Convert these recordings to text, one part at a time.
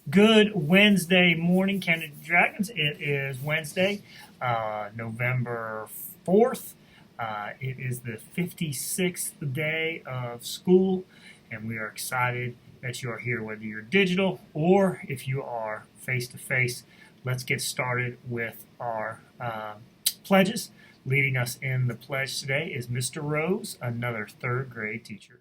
Good Wednesday morning, Kennedy Dragons. It is Wednesday, November 4th. It is the 56th day of school, and we are excited that you are here, whether you're digital or if you are face-to-face. Let's get started with our pledges. Leading us in the pledge today is Mr. Rose, another third grade teacher.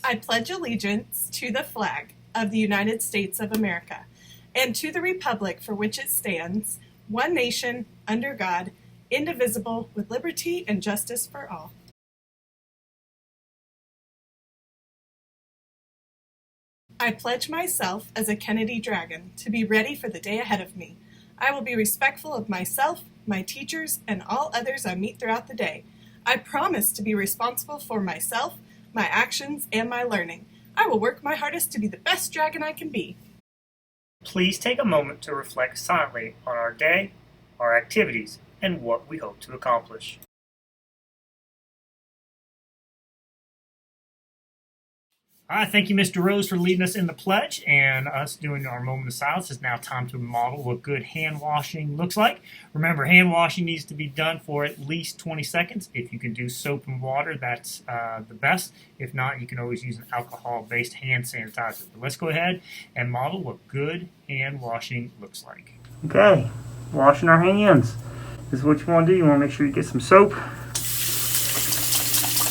I pledge allegiance to the flag of the United States of America and to the republic for which it stands, one nation, under God, indivisible, with liberty and justice for all. I pledge myself as a Kennedy Dragon to be ready for the day ahead of me. I will be respectful of myself, my teachers, and all others I meet throughout the day. I promise to be responsible for myself, my actions, and my learning. I will work my hardest to be the best dragon I can be. Please take a moment to reflect silently on our day, our activities, and what we hope to accomplish. All right, thank you, Mr. Rose, for leading us in the pledge and us doing our moment of silence. It's now time to model what good hand washing looks like. Remember, hand washing needs to be done for at least 20 seconds. If you can do soap and water, that's the best. If not, you can always use an alcohol-based hand sanitizer. But let's go ahead and model what good hand washing looks like. Okay, washing our hands. This is what you want to do. You want to make sure you get some soap.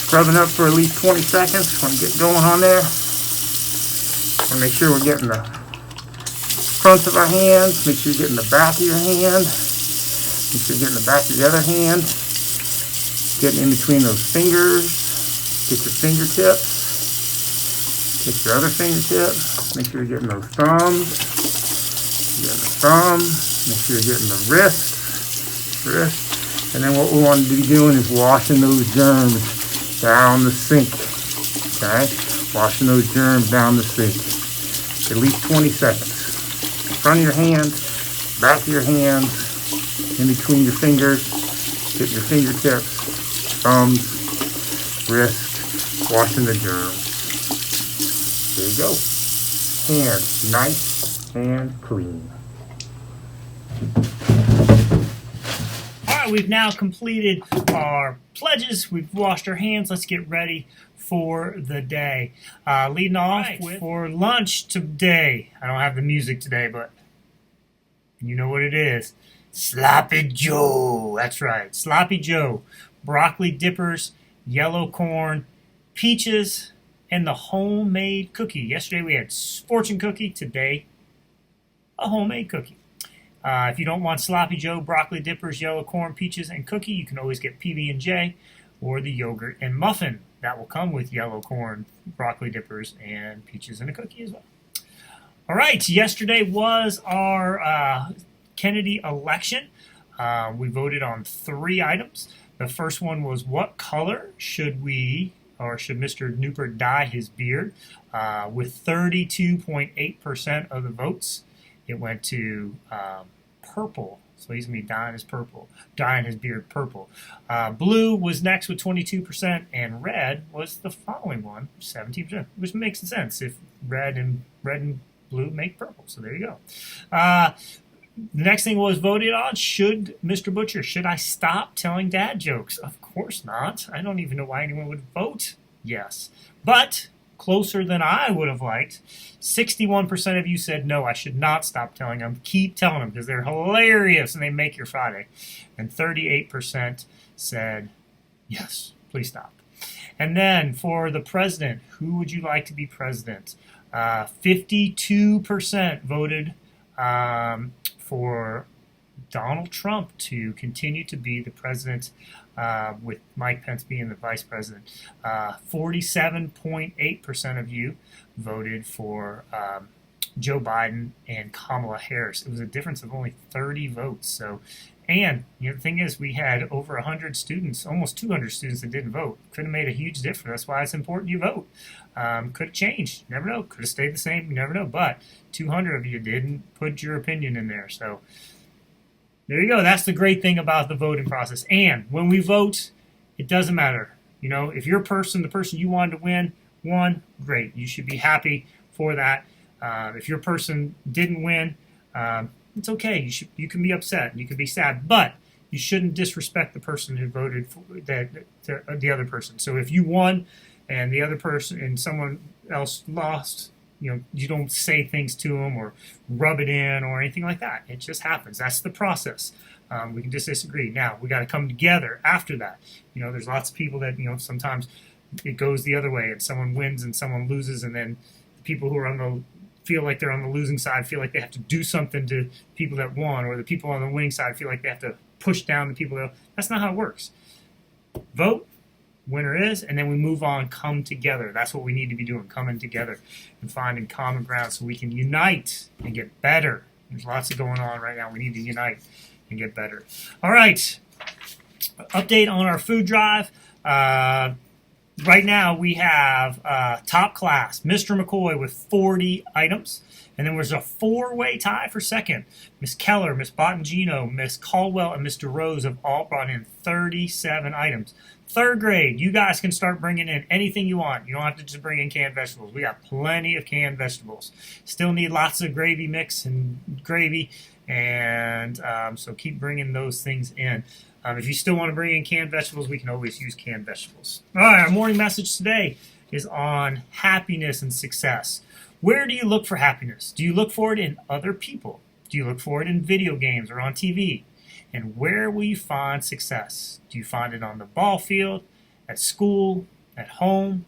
Scrubbing up for at least 20 seconds. Want to get going on there. Want to make sure we're getting the fronts of our hands. Make sure you're getting the back of your hand. Make sure you're getting the back of the other hand. Getting in between those fingers. Get your fingertips. Get your other fingertip. Make sure you're getting those thumbs. You're getting the thumb. Make sure you're getting the wrist. And then what we want to be doing is washing those germs down the sink. Okay? Washing those germs down the sink. At least 20 seconds. Front of your hand, back of your hand, in between your fingers. Get your fingertips, thumbs, wrist, washing the germs. There you go. Hands nice and clean. We've now completed our pledges. We've washed our hands. Let's get ready for the day. Leading off for lunch today. I don't have the music today, but you know what it is. Sloppy Joe. That's right. Sloppy Joe. Broccoli dippers, yellow corn, peaches, and the homemade cookie. Yesterday we had fortune cookie. Today, a homemade cookie. If you don't want Sloppy Joe, broccoli dippers, yellow corn, peaches, and cookie, you can always get PB&J or the yogurt and muffin. That will come with yellow corn, broccoli dippers, and peaches and a cookie as well. All right, yesterday was our Kennedy election. We voted on 3 items. The first one was what color should Mr. Newport dye his beard? With 32.8% of the votes, it went to purple. So he's going to be dyeing his beard purple. Blue was next with 22%, and red was the following one, 17%, which makes sense if red and blue make purple. So there you go. The next thing was voted on, Mr. Butcher, should I stop telling dad jokes? Of course not. I don't even know why anyone would vote yes. But closer than I would have liked. 61% of you said no, I should not stop telling them. Keep telling them because they're hilarious and they make your Friday. And 38% said yes, please stop. And then for the president, who would you like to be president? 52% voted for Donald Trump to continue to be the president, with Mike Pence being the vice president. 47.8% of you voted for Joe Biden and Kamala Harris. It was a difference of only 30 votes. So, and the thing is, we had over 100 students, almost 200 students that didn't vote. Could have made a huge difference. That's why it's important you vote. Could have changed. You never know. Could have stayed the same. You never know. But 200 of you didn't put your opinion in there. So there you go. That's the great thing about the voting process. And when we vote, it doesn't matter. If your person, the person you wanted to win, won, great. You should be happy for that. If your person didn't win, it's okay. You can be upset. You can be sad, but you shouldn't disrespect the person who voted for the other person. So if you won and the other person and someone else lost, you don't say things to them or rub it in or anything like that. It just happens. That's the process. We can just disagree. Now, we got to come together after that. There's lots of people that, sometimes it goes the other way and someone wins and someone loses, and then the people who are feel like they're on the losing side feel like they have to do something to people that won, or the people on the winning side feel like they have to push down the people that. That's not how it works. Vote, winner is, and then we move on, come together. That's what we need to be doing, coming together and finding common ground so we can unite and get better. There's lots of going on right now. We need to unite and get better. All right, update on our food drive. Right now we have top class, Mr. McCoy with 40 items. And then there's a four-way tie for second. Miss Keller, Miss Bottangino, Miss Caldwell, and Mr. Rose have all brought in 37 items. Third grade, you guys can start bringing in anything you want. You don't have to just bring in canned vegetables. We got plenty of canned vegetables. Still need lots of gravy mix and gravy, and so keep bringing those things in. If you still want to bring in canned vegetables, we can always use canned vegetables. All right, our morning message today is on happiness and success. Where do you look for happiness? Do you look for it in other people? Do you look for it in video games or on TV? And where will you find success? Do you find it on the ball field, at school, at home?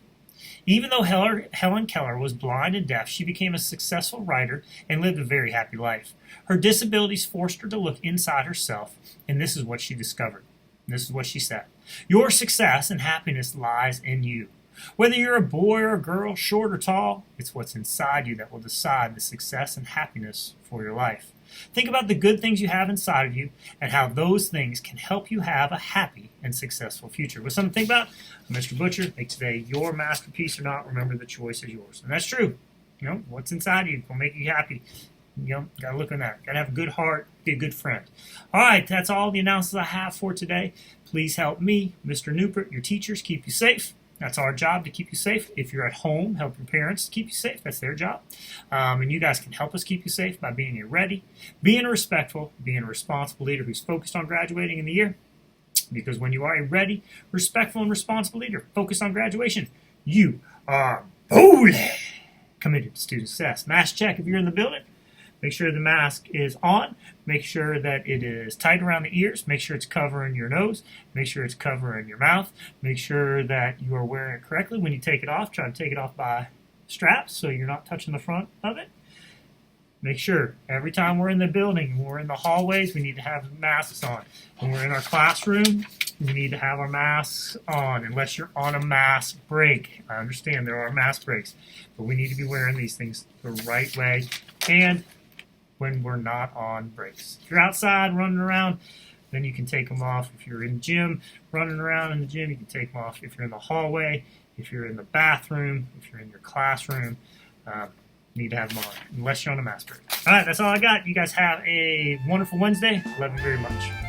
Even though Helen Keller was blind and deaf, she became a successful writer and lived a very happy life. Her disabilities forced her to look inside herself, and this is what she discovered. This is what she said. Your success and happiness lies in you. Whether you're a boy or a girl, short or tall, it's what's inside you that will decide the success and happiness for your life. Think about the good things you have inside of you and how those things can help you have a happy and successful future. With something to think about, I'm Mr. Butcher. Make today your masterpiece or not. Remember, the choice is yours. And that's true. What's inside you will make you happy. Got to look on that. Got to have a good heart, be a good friend. All right, that's all the announcements I have for today. Please help me, Mr. Newport, your teachers, keep you safe. That's our job, to keep you safe. If you're at home, help your parents keep you safe. That's their job. And you guys can help us keep you safe by being ready, being respectful, being a responsible leader who's focused on graduating in the year. Because when you are a ready, respectful, and responsible leader focused on graduation, you are boldly committed to student success. Mask check if you're in the building. Make sure the mask is on. Make sure that it is tight around the ears. Make sure it's covering your nose. Make sure it's covering your mouth. Make sure that you are wearing it correctly. When you take it off, try to take it off by straps so you're not touching the front of it. Make sure every time we're in the building, when we're in the hallways, we need to have masks on. When we're in our classroom, we need to have our masks on unless you're on a mask break. I understand there are mask breaks, but we need to be wearing these things the right way and when we're not on breaks. If you're outside running around, then you can take them off. If you're in the gym, running around in the gym, you can take them off. If you're in the hallway, if you're in the bathroom, if you're in your classroom, you need to have them on, unless you're on a mask break. All right, that's all I got. You guys have a wonderful Wednesday. Love you very much.